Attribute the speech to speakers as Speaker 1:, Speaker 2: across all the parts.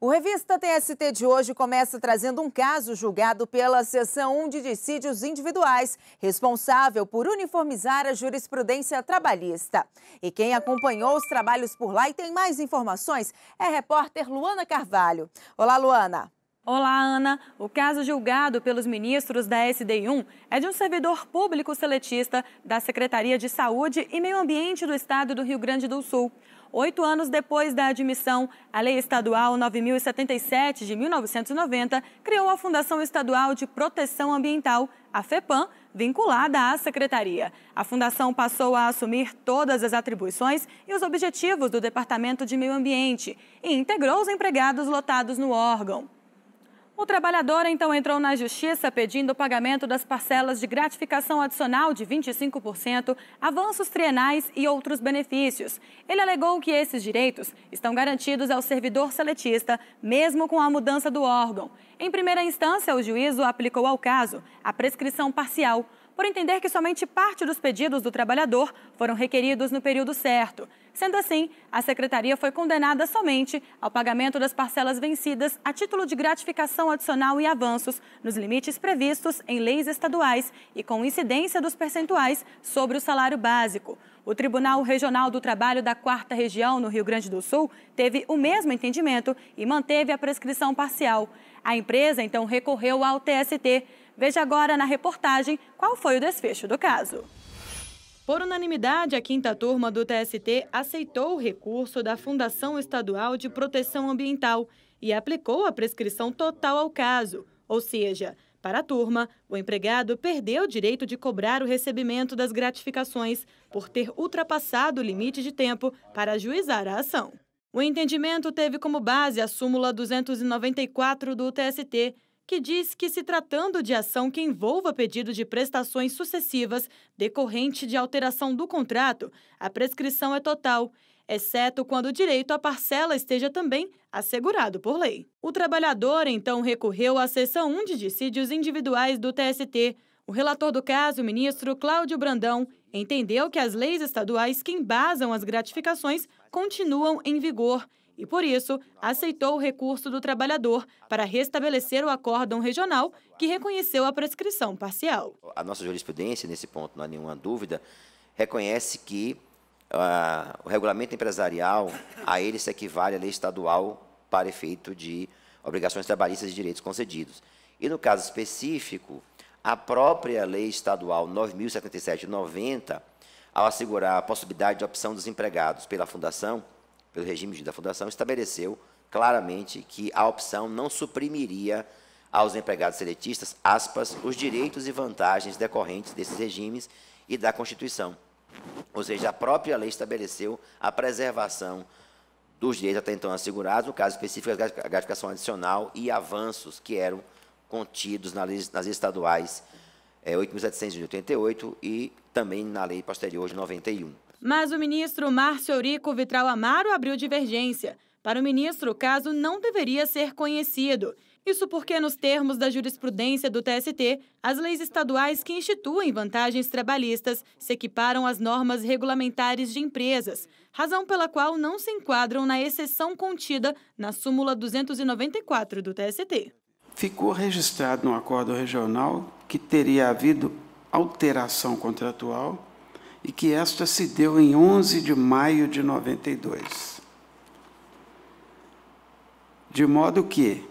Speaker 1: O Revista TST de hoje começa trazendo um caso julgado pela Seção 1 de Dissídios Individuais, responsável por uniformizar a jurisprudência trabalhista. E quem acompanhou os trabalhos por lá e tem mais informações é a repórter Luana Carvalho. Olá, Luana.
Speaker 2: Olá, Ana. O caso julgado pelos ministros da SDI1 é de um servidor público seletista da Secretaria de Saúde e Meio Ambiente do Estado do Rio Grande do Sul. 8 anos depois da admissão, a Lei Estadual 9.077 de 1990 criou a Fundação Estadual de Proteção Ambiental, a FEPAM, vinculada à Secretaria. A Fundação passou a assumir todas as atribuições e os objetivos do Departamento de Meio Ambiente e integrou os empregados lotados no órgão. O trabalhador então entrou na Justiça pedindo o pagamento das parcelas de gratificação adicional de 25%, avanços trienais e outros benefícios. Ele alegou que esses direitos estão garantidos ao servidor seletista, mesmo com a mudança do órgão. Em primeira instância, o juízo aplicou ao caso a prescrição parcial, por entender que somente parte dos pedidos do trabalhador foram requeridos no período certo. Sendo assim, a Secretaria foi condenada somente ao pagamento das parcelas vencidas a título de gratificação adicional e avanços, nos limites previstos em leis estaduais e com incidência dos percentuais sobre o salário básico. O Tribunal Regional do Trabalho da 4ª Região, no Rio Grande do Sul, teve o mesmo entendimento e manteve a prescrição parcial. A empresa, então, recorreu ao TST. Veja agora na reportagem qual foi o desfecho do caso. Por unanimidade, a 5ª turma do TST aceitou o recurso da Fundação Estadual de Proteção Ambiental e aplicou a prescrição total ao caso. Ou seja, para a turma, o empregado perdeu o direito de cobrar o recebimento das gratificações por ter ultrapassado o limite de tempo para ajuizar a ação. O entendimento teve como base a súmula 294 do TST, que diz que, se tratando de ação que envolva pedido de prestações sucessivas decorrente de alteração do contrato, a prescrição é total, exceto quando o direito à parcela esteja também assegurado por lei. O trabalhador, então, recorreu à Seção 1 de Dissídios Individuais do TST. O relator do caso, o ministro Cláudio Brandão, entendeu que as leis estaduais que embasam as gratificações continuam em vigor e, por isso, aceitou o recurso do trabalhador para restabelecer o acórdão regional que reconheceu a prescrição parcial.
Speaker 3: A nossa jurisprudência, nesse ponto, não há nenhuma dúvida, reconhece que o regulamento empresarial, a ele se equivale à lei estadual para efeito de obrigações trabalhistas e direitos concedidos. E, no caso específico, a própria lei estadual 9.077 de 90, ao assegurar a possibilidade de opção dos empregados pela Fundação, pelo regime da Fundação, estabeleceu claramente que a opção não suprimiria aos empregados seletistas, aspas, os direitos e vantagens decorrentes desses regimes e da Constituição. Ou seja, a própria lei estabeleceu a preservação dos direitos até então assegurados, no caso específico, a gratificação adicional e avanços que eram contidos nas leis estaduais 8.700 de 88 e também na lei posterior de 91.
Speaker 2: Mas o ministro Márcio Eurico Vitral Amaro abriu divergência. Para o ministro, o caso não deveria ser conhecido. Isso porque, nos termos da jurisprudência do TST, as leis estaduais que instituem vantagens trabalhistas se equiparam às normas regulamentares de empresas, razão pela qual não se enquadram na exceção contida na súmula 294 do TST.
Speaker 4: Ficou registrado no acordo regional que teria havido alteração contratual e que esta se deu em 11 de maio de 92. De modo que,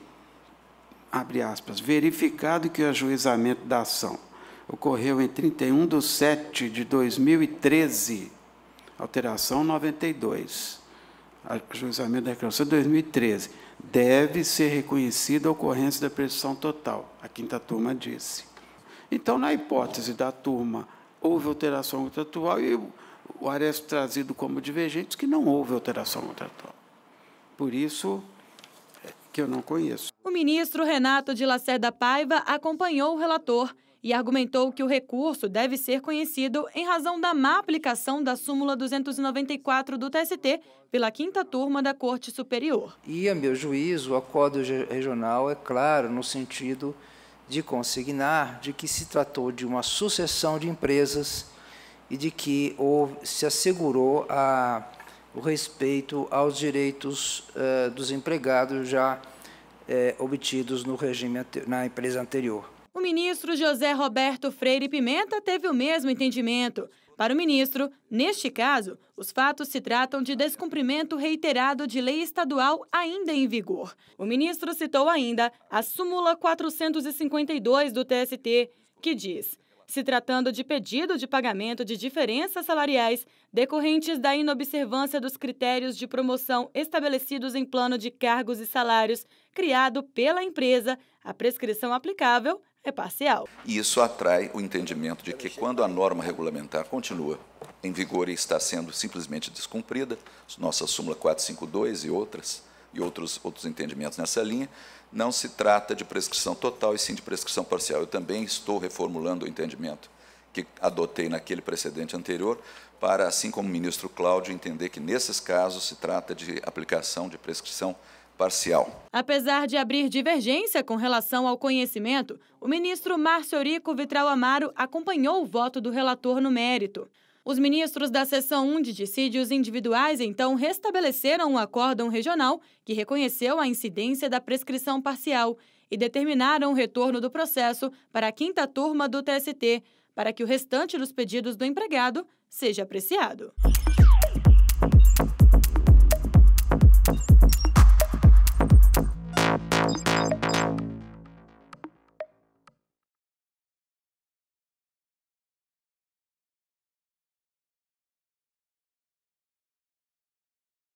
Speaker 4: abre aspas, verificado que o ajuizamento da ação ocorreu em 31 de 7 de 2013, alteração 92, ajuizamento da reclamação 2013, deve ser reconhecida a ocorrência da prescrição total, a 5ª turma disse. Então, na hipótese da turma, houve alteração contratual e o Ares trazido como divergente que não houve alteração contratual. Por isso que eu não conheço.
Speaker 2: O ministro Renato de Lacerda Paiva acompanhou o relator e argumentou que o recurso deve ser conhecido em razão da má aplicação da súmula 294 do TST pela 5ª turma da Corte Superior.
Speaker 5: E, a meu juízo, o acordo regional é claro no sentido de consignar de que se tratou de uma sucessão de empresas e de que se assegurou a o respeito aos direitos dos empregados já obtidos no regime na empresa anterior.
Speaker 2: O ministro José Roberto Freire Pimenta teve o mesmo entendimento. Para o ministro, neste caso, os fatos se tratam de descumprimento reiterado de lei estadual ainda em vigor. O ministro citou ainda a súmula 452 do TST, que diz: se tratando de pedido de pagamento de diferenças salariais decorrentes da inobservância dos critérios de promoção estabelecidos em plano de cargos e salários criado pela empresa, a prescrição aplicável é parcial.
Speaker 6: E isso atrai o entendimento de que quando a norma regulamentar continua em vigor e está sendo simplesmente descumprida, nossa súmula 452 e outros entendimentos nessa linha, não se trata de prescrição total e sim de prescrição parcial. Eu também estou reformulando o entendimento que adotei naquele precedente anterior para, assim como o ministro Cláudio, entender que nesses casos se trata de aplicação de prescrição parcial.
Speaker 2: Apesar de abrir divergência com relação ao conhecimento, o ministro Márcio Eurico Vitral Amaro acompanhou o voto do relator no mérito. Os ministros da Seção 1 de Dissídios Individuais, então, restabeleceram um acórdão regional que reconheceu a incidência da prescrição parcial e determinaram o retorno do processo para a 5ª turma do TST, para que o restante dos pedidos do empregado seja apreciado.